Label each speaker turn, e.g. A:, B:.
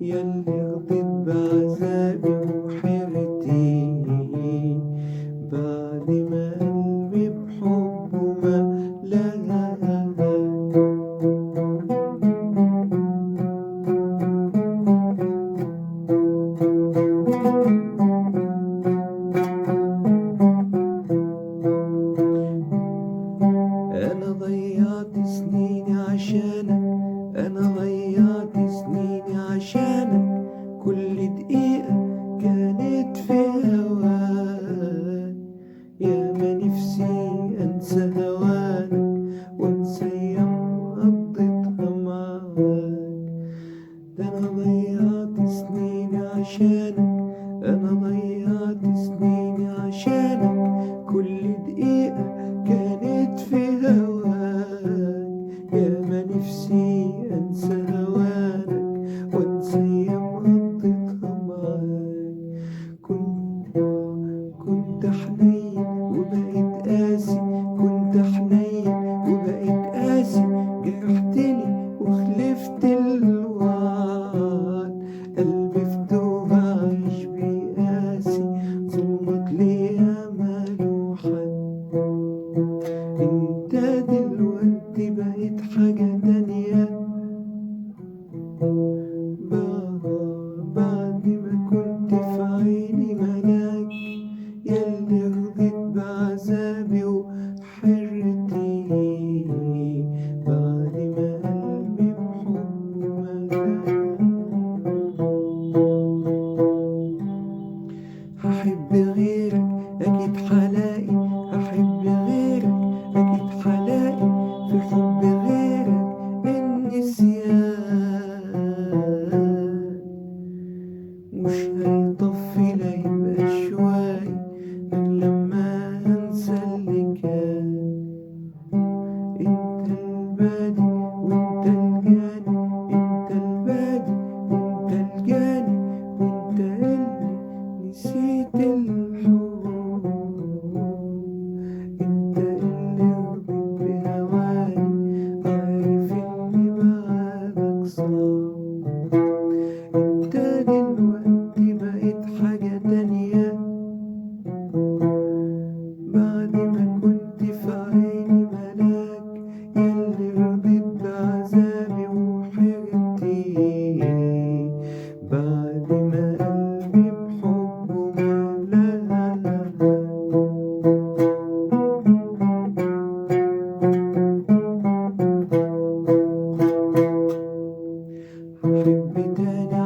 A: ياللي رضيت بعذابي وحيرتي بعد ما قلبي بحبه ملاني. أنا ضيعت سنيني عشانك، أنا ضيعت سنيني عشانك، كل دقيقة كانت في هواك. يا ما نفسي أنسى هوانك وأنسى أيام قضيتها معاك. ده أنا ضيعت سنيني عشانك، أنا ضيعت سنيني عشانك، كل دقيقة كانت في هواك. يا ما نفسي أنسى هوانك وأنسى أيام قضيتها معاك. كنت حنين وبقيت قاسي، كنت حنين وبقيت قاسي، جرحتني وخلفت الوعد. قلبي في توبة عايش بيقاسي، ظلمك ليا ماله حد. انت دلوقتي بقيت حاجة تانية، بعد ما كنت في عيني ملاك. ياللي رضيت بعذابي وحرتي بعد ما قلبي بحبه ملاك. هحب غيرك أكيد حلاقي، هحب غيرك أكيد حلاقي، في حب غيرك النسيان مش هيطفي لا يبقى شوي غير لما أنسى اللي كان. انت البادي وانت الجاني، انت البادي وانت الجاني، وانت اللي نسيت الحب. انت اللي رضيت بهواني، عارف اني بعدك صعب. انت دلوقتي بقيت حاجة تانية، بعد ما كنت في عيني ملاك. ياللي رضيت بعذابي وحيرتي بعد ما قلبي بحبه ملاك. هحب تاني